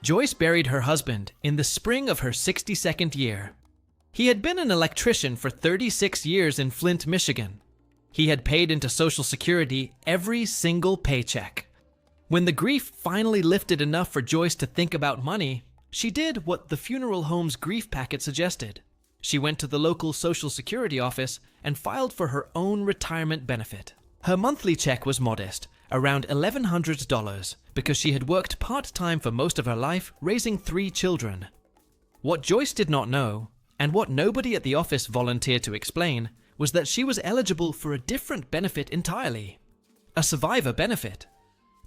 Joyce buried her husband in the spring of her 62nd year. He had been an electrician for 36 years in Flint, Michigan. He had paid into Social Security every single paycheck. When the grief finally lifted enough for Joyce to think about money, she did what the funeral home's grief packet suggested. She went to the local Social Security office and filed for her own retirement benefit. Her monthly check was modest, around $1,100, because she had worked part-time for most of her life, raising 3 children. What Joyce did not know, and what nobody at the office volunteered to explain, was that she was eligible for a different benefit entirely. A survivor benefit.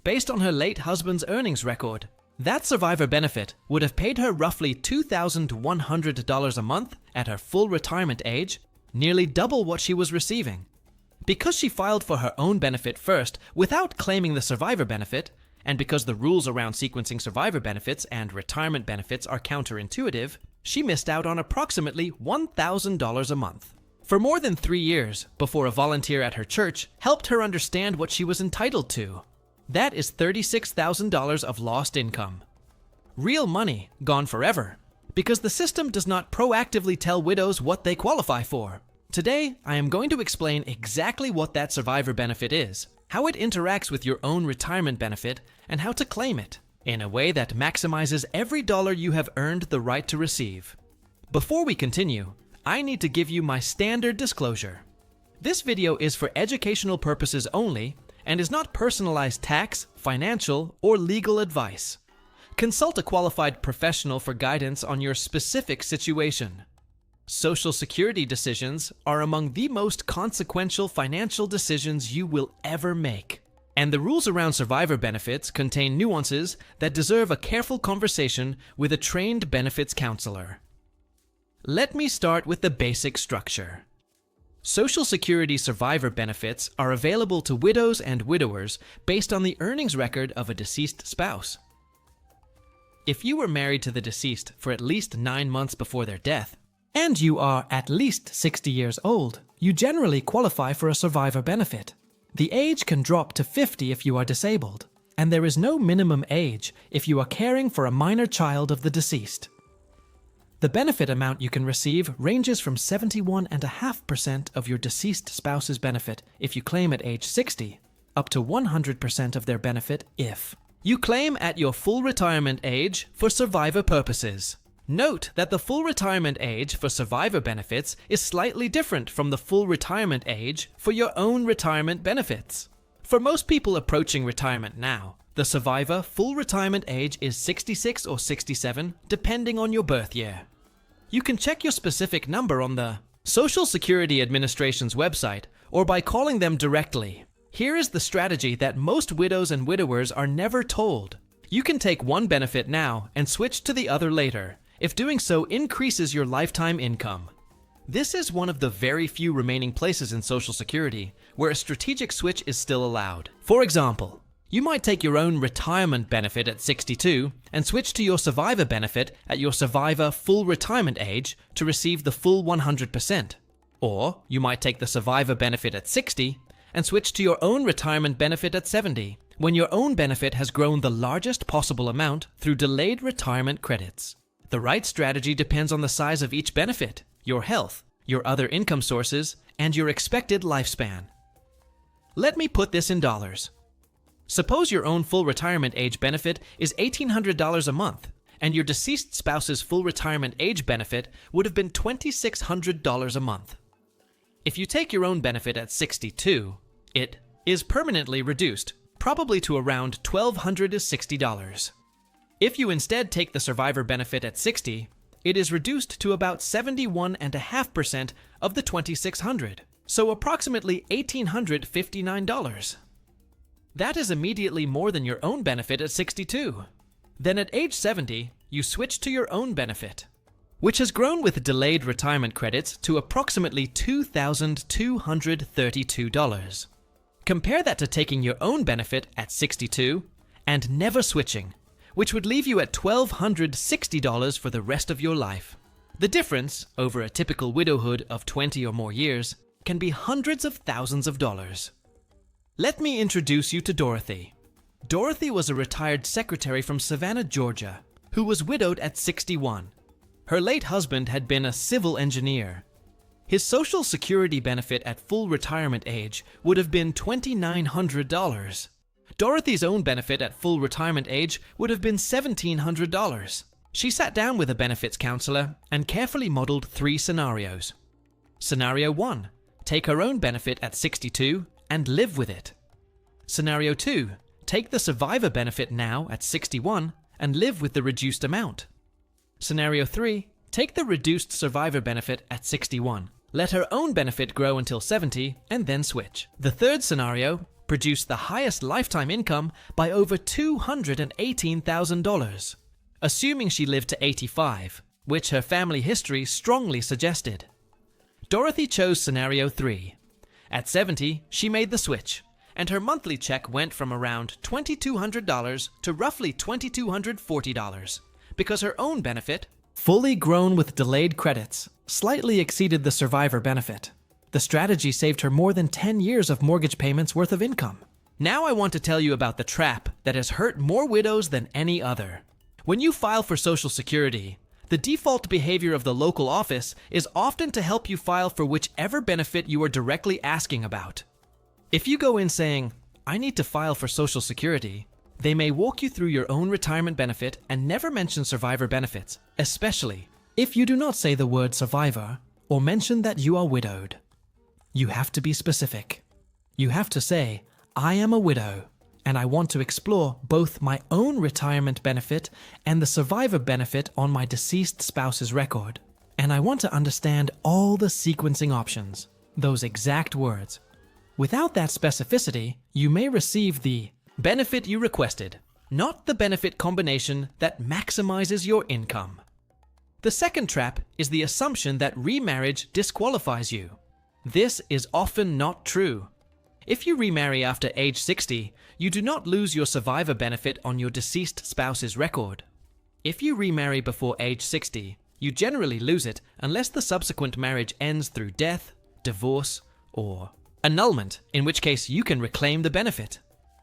Based on her late husband's earnings record, that survivor benefit would have paid her roughly $2,100 a month at her full retirement age, nearly double what she was receiving. Because she filed for her own benefit first without claiming the survivor benefit, and because the rules around sequencing survivor benefits and retirement benefits are counterintuitive, she missed out on approximately $1,000 a month. For more than 3 years, before a volunteer at her church helped her understand what she was entitled to. That is $36,000 of lost income. Real money gone forever, because the system does not proactively tell widows what they qualify for. Today, I am going to explain exactly what that survivor benefit is, how it interacts with your own retirement benefit, and how to claim it in a way that maximizes every dollar you have earned the right to receive. Before we continue, I need to give you my standard disclosure. This video is for educational purposes only and is not personalized tax, financial, or legal advice. Consult a qualified professional for guidance on your specific situation. Social Security decisions are among the most consequential financial decisions you will ever make. And the rules around survivor benefits contain nuances that deserve a careful conversation with a trained benefits counselor. Let me start with the basic structure. Social Security survivor benefits are available to widows and widowers based on the earnings record of a deceased spouse. If you were married to the deceased for at least 9 months before their death, and you are at least 60 years old, you generally qualify for a survivor benefit. The age can drop to 50 if you are disabled, and there is no minimum age if you are caring for a minor child of the deceased. The benefit amount you can receive ranges from 71.5% of your deceased spouse's benefit if you claim at age 60, up to 100% of their benefit if you claim at your full retirement age for survivor purposes. Note that the full retirement age for survivor benefits is slightly different from the full retirement age for your own retirement benefits. For most people approaching retirement now, the survivor full retirement age is 66 or 67, depending on your birth year. You can check your specific number on the Social Security Administration's website or by calling them directly. Here is the strategy that most widows and widowers are never told. You can take one benefit now and switch to the other later, if doing so increases your lifetime income. This is one of the very few remaining places in Social Security where a strategic switch is still allowed. For example, you might take your own retirement benefit at 62 and switch to your survivor benefit at your survivor full retirement age to receive the full 100%. Or you might take the survivor benefit at 60 and switch to your own retirement benefit at 70, when your own benefit has grown the largest possible amount through delayed retirement credits. The right strategy depends on the size of each benefit, your health, your other income sources, and your expected lifespan. Let me put this in dollars. Suppose your own full retirement age benefit is $1,800 a month, and your deceased spouse's full retirement age benefit would have been $2,600 a month. If you take your own benefit at 62, it is permanently reduced, probably to around $1,260. If you instead take the survivor benefit at 60, it is reduced to about 71.5% of the $2,600, so approximately $1,859. That is immediately more than your own benefit at 62. Then at age 70, you switch to your own benefit, which has grown with delayed retirement credits to approximately $2,232. Compare that to taking your own benefit at 62 and never switching, which would leave you at $1,260 for the rest of your life. The difference, over a typical widowhood of 20 or more years, can be hundreds of thousands of dollars. Let me introduce you to Dorothy. Dorothy was a retired secretary from Savannah, Georgia. who was widowed at 61. Her late husband had been a civil engineer. His Social Security benefit at full retirement age would have been $2,900. Dorothy's own benefit at full retirement age would have been $1,700. She sat down with a benefits counselor and carefully modeled 3 scenarios. Scenario 1. Take her own benefit at 62 and live with it. Scenario 2. Take the survivor benefit now at 61 and live with the reduced amount. Scenario 3. Take the reduced survivor benefit at 61. Let her own benefit grow until 70 and then switch. The third scenario produced the highest lifetime income by over $218,000, assuming she lived to 85, which her family history strongly suggested. Dorothy chose scenario 3. At 70, she made the switch, and her monthly check went from around $2,200 to roughly $2,240 because her own benefit, fully grown with delayed credits, slightly exceeded the survivor benefit. The strategy saved her more than 10 years of mortgage payments worth of income. Now I want to tell you about the trap that has hurt more widows than any other. When you file for Social Security, the default behavior of the local office is often to help you file for whichever benefit you are directly asking about. If you go in saying, "I need to file for Social Security," they may walk you through your own retirement benefit and never mention survivor benefits, especially if you do not say the word survivor or mention that you are widowed. You have to be specific. You have to say, "I am a widow, and I want to explore both my own retirement benefit and the survivor benefit on my deceased spouse's record. And I want to understand all the sequencing options," those exact words. Without that specificity, you may receive the benefit you requested, not the benefit combination that maximizes your income. The second trap is the assumption that remarriage disqualifies you. This is often not true. If you remarry after age 60, you do not lose your survivor benefit on your deceased spouse's record. If you remarry before age 60, you generally lose it unless the subsequent marriage ends through death, divorce, or annulment, in which case you can reclaim the benefit.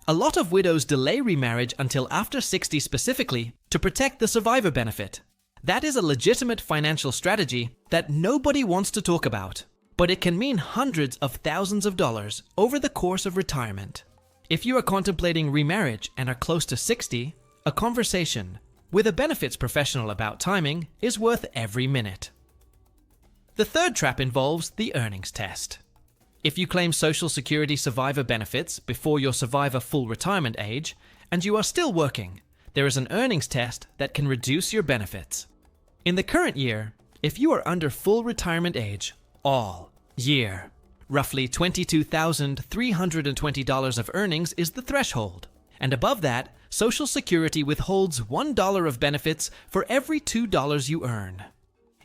A lot of widows delay remarriage until after 60 specifically to protect the survivor benefit. That is a legitimate financial strategy that nobody wants to talk about, but it can mean hundreds of thousands of dollars over the course of retirement. If you are contemplating remarriage and are close to 60, a conversation with a benefits professional about timing is worth every minute. The third trap involves the earnings test. If you claim Social Security survivor benefits before your survivor full retirement age, and you are still working, there is an earnings test that can reduce your benefits. In the current year, if you are under full retirement age, all year, roughly $22,320 of earnings is the threshold, and above that, Social Security withholds $1 of benefits for every $2 you earn.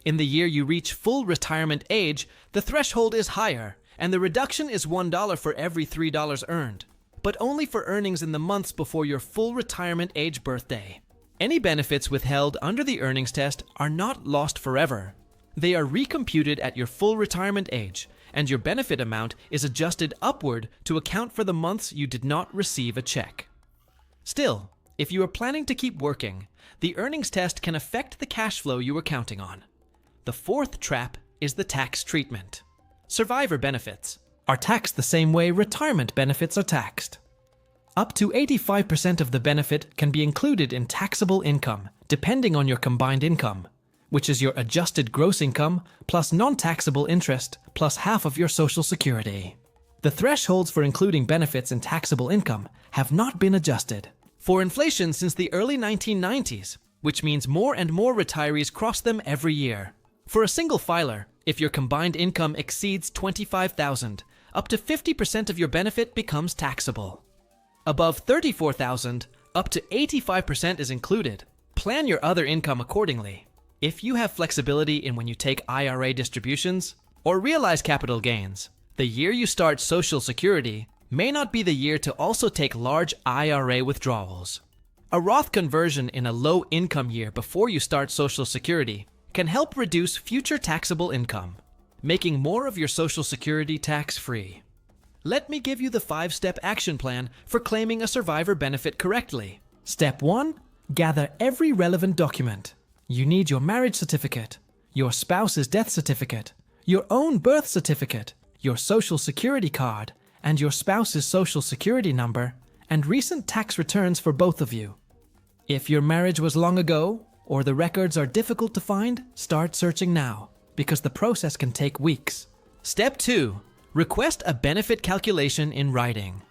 In the year you reach full retirement age, the threshold is higher, and the reduction is $1 for every $3 earned, but only for earnings in the months before your full retirement age birthday. Any benefits withheld under the earnings test are not lost forever. They are recomputed at your full retirement age, and your benefit amount is adjusted upward to account for the months you did not receive a check. Still, if you are planning to keep working, the earnings test can affect the cash flow you were counting on. The fourth trap is the tax treatment. Survivor benefits are taxed the same way retirement benefits are taxed. Up to 85% of the benefit can be included in taxable income, depending on your combined income, which is your adjusted gross income plus non-taxable interest plus half of your Social Security. The thresholds for including benefits in taxable income have not been adjusted for inflation since the early 1990s, which means more and more retirees cross them every year. For a single filer, if your combined income exceeds $25,000, up to 50% of your benefit becomes taxable. Above $34,000, up to 85% is included. Plan your other income accordingly. If you have flexibility in when you take IRA distributions or realize capital gains, the year you start Social Security may not be the year to also take large IRA withdrawals. A Roth conversion in a low income year before you start Social Security can help reduce future taxable income, making more of your Social Security tax-free. Let me give you the 5-step action plan for claiming a survivor benefit correctly. Step 1. Gather every relevant document. You need your marriage certificate, your spouse's death certificate, your own birth certificate, your social security card, and your spouse's social security number, and recent tax returns for both of you. If your marriage was long ago, or the records are difficult to find, start searching now, because the process can take weeks. Step 2. Request a benefit calculation in writing.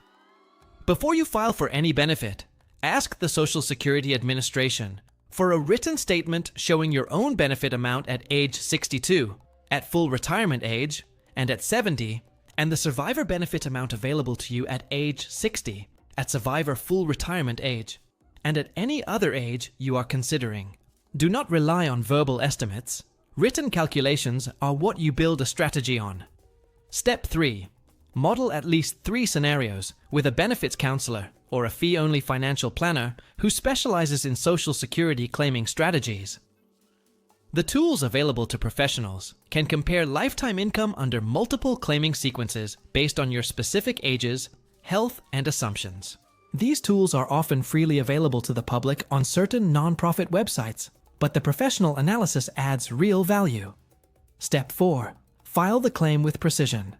Before you file for any benefit, ask the Social Security Administration for a written statement showing your own benefit amount at age 62, at full retirement age, and at 70, and the survivor benefit amount available to you at age 60, at survivor full retirement age, and at any other age you are considering. Do not rely on verbal estimates. Written calculations are what you build a strategy on. Step 3. Model at least 3 scenarios with a benefits counselor or a fee-only financial planner who specializes in Social Security claiming strategies. The tools available to professionals can compare lifetime income under multiple claiming sequences based on your specific ages, health, and assumptions. These tools are often freely available to the public on certain non-profit websites, but the professional analysis adds real value. Step 4. File the claim with precision.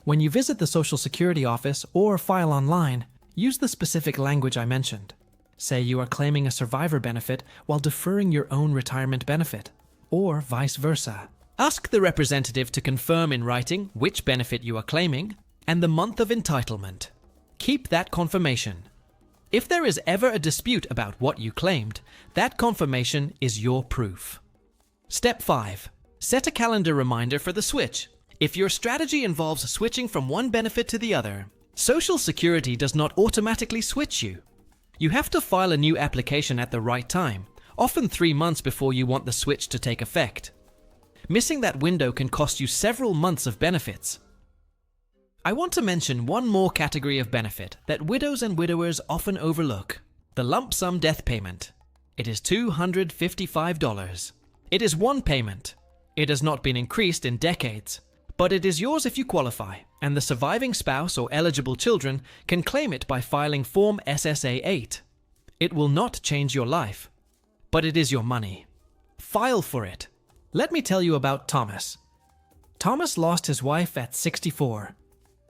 When you visit the Social Security office or file online, use the specific language I mentioned. Say you are claiming a survivor benefit while deferring your own retirement benefit, or vice versa. Ask the representative to confirm in writing which benefit you are claiming and the month of entitlement. Keep that confirmation. If there is ever a dispute about what you claimed, that confirmation is your proof. Step 5. Set a calendar reminder for the switch. If your strategy involves switching from one benefit to the other, Social Security does not automatically switch you. You have to file a new application at the right time, often 3 months before you want the switch to take effect. Missing that window can cost you several months of benefits. I want to mention one more category of benefit that widows and widowers often overlook: the lump sum death payment. It is $255. It is one payment. It has not been increased in decades, but it is yours if you qualify, and the surviving spouse or eligible children can claim it by filing Form SSA 8. It will not change your life, but it is your money. File for it. Let me tell you about Thomas. Thomas lost his wife at 64.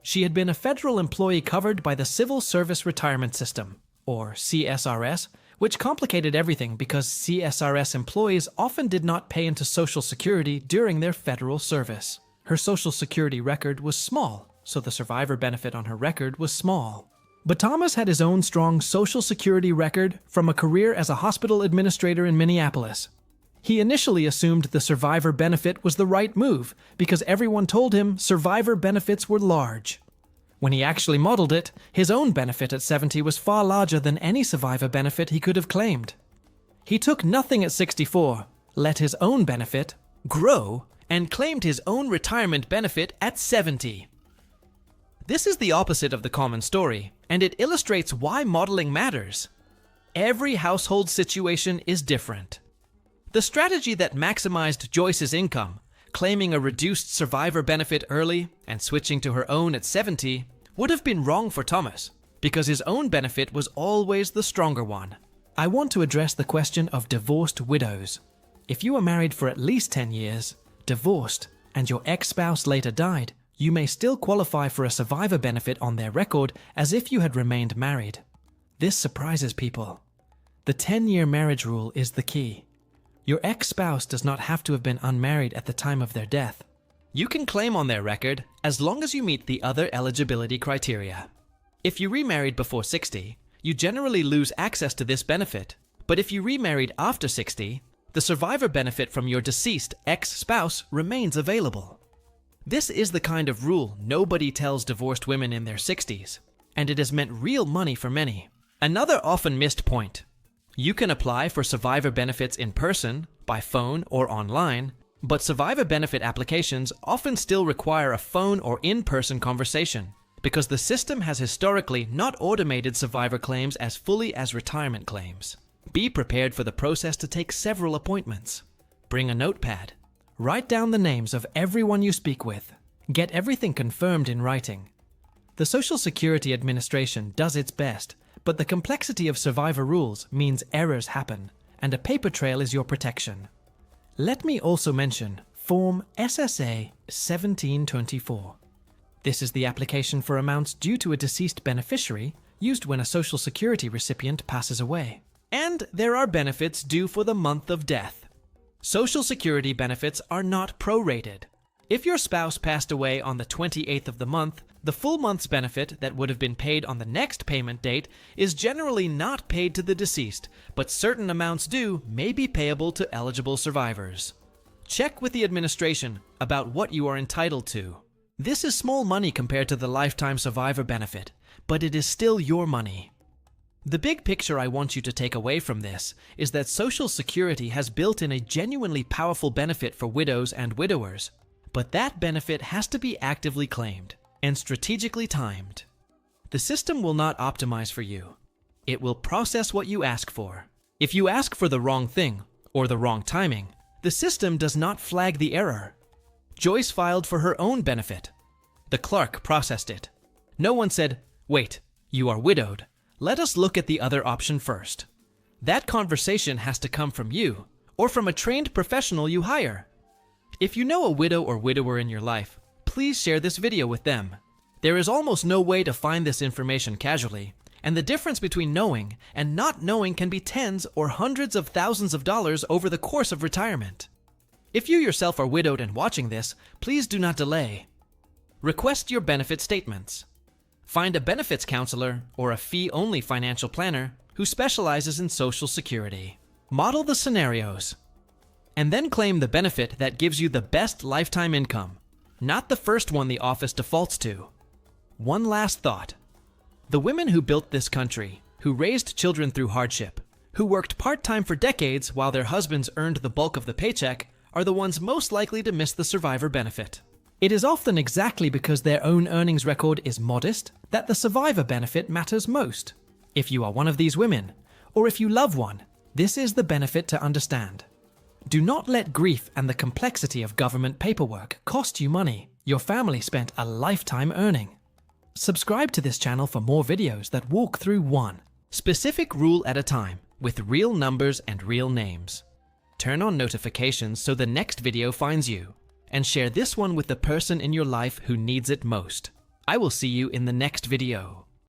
She had been a federal employee covered by the Civil Service Retirement System, or CSRS, which complicated everything because CSRS employees often did not pay into Social Security during their federal service. Her Social Security record was small, so the survivor benefit on her record was small. But Thomas had his own strong Social Security record from a career as a hospital administrator in Minneapolis. He initially assumed the survivor benefit was the right move because everyone told him survivor benefits were large. When he actually modeled it, his own benefit at 70 was far larger than any survivor benefit he could have claimed. He took nothing at 64, let his own benefit grow, and claimed his own retirement benefit at 70. This is the opposite of the common story, and it illustrates why modeling matters. Every household situation is different. The strategy that maximized Joyce's income, claiming a reduced survivor benefit early and switching to her own at 70, would have been wrong for Thomas, because his own benefit was always the stronger one. I want to address the question of divorced widows. If you were married for at least 10 years, divorced, and your ex-spouse later died, you may still qualify for a survivor benefit on their record as if you had remained married. This surprises people. The 10-year marriage rule is the key. Your ex-spouse does not have to have been unmarried at the time of their death. You can claim on their record as long as you meet the other eligibility criteria. If you remarried before 60, you generally lose access to this benefit, but if you remarried after 60, the survivor benefit from your deceased ex-spouse remains available. This is the kind of rule nobody tells divorced women in their 60s, and it has meant real money for many. Another often missed point: you can apply for survivor benefits in person, by phone, or online, but survivor benefit applications often still require a phone or in-person conversation because the system has historically not automated survivor claims as fully as retirement claims. Be prepared for the process to take several appointments. Bring a notepad. Write down the names of everyone you speak with. Get everything confirmed in writing. The Social Security Administration does its best, but the complexity of survivor rules means errors happen, and a paper trail is your protection. Let me also mention Form SSA 1724. This is the application for amounts due to a deceased beneficiary used when a Social Security recipient passes away. And there are benefits due for the month of death. Social Security benefits are not prorated. If your spouse passed away on the 28th of the month, the full month's benefit that would have been paid on the next payment date is generally not paid to the deceased, but certain amounts due may be payable to eligible survivors. Check with the administration about what you are entitled to. This is small money compared to the lifetime survivor benefit, but it is still your money. The big picture I want you to take away from this is that Social Security has built in a genuinely powerful benefit for widows and widowers, but that benefit has to be actively claimed and strategically timed. The system will not optimize for you. It will process what you ask for. If you ask for the wrong thing or the wrong timing, the system does not flag the error. Joyce filed for her own benefit. The clerk processed it. No one said, "Wait, you are widowed. Let us look at the other option first." That conversation has to come from you or from a trained professional you hire. If you know a widow or widower in your life, please share this video with them. There is almost no way to find this information casually, and the difference between knowing and not knowing can be tens or hundreds of thousands of dollars over the course of retirement. If you yourself are widowed and watching this, please do not delay. Request your benefit statements. Find a benefits counselor or a fee-only financial planner who specializes in Social Security. Model the scenarios, and then claim the benefit that gives you the best lifetime income, not the first one the office defaults to. One last thought. The women who built this country, who raised children through hardship, who worked part-time for decades while their husbands earned the bulk of the paycheck, are the ones most likely to miss the survivor benefit. It is often exactly because their own earnings record is modest that the survivor benefit matters most. If you are one of these women, or if you love one, this is the benefit to understand. Do not let grief and the complexity of government paperwork cost you money your family spent a lifetime earning. Subscribe to this channel for more videos that walk through one specific rule at a time with real numbers and real names. Turn on notifications so the next video finds you, and share this one with the person in your life who needs it most. I will see you in the next video.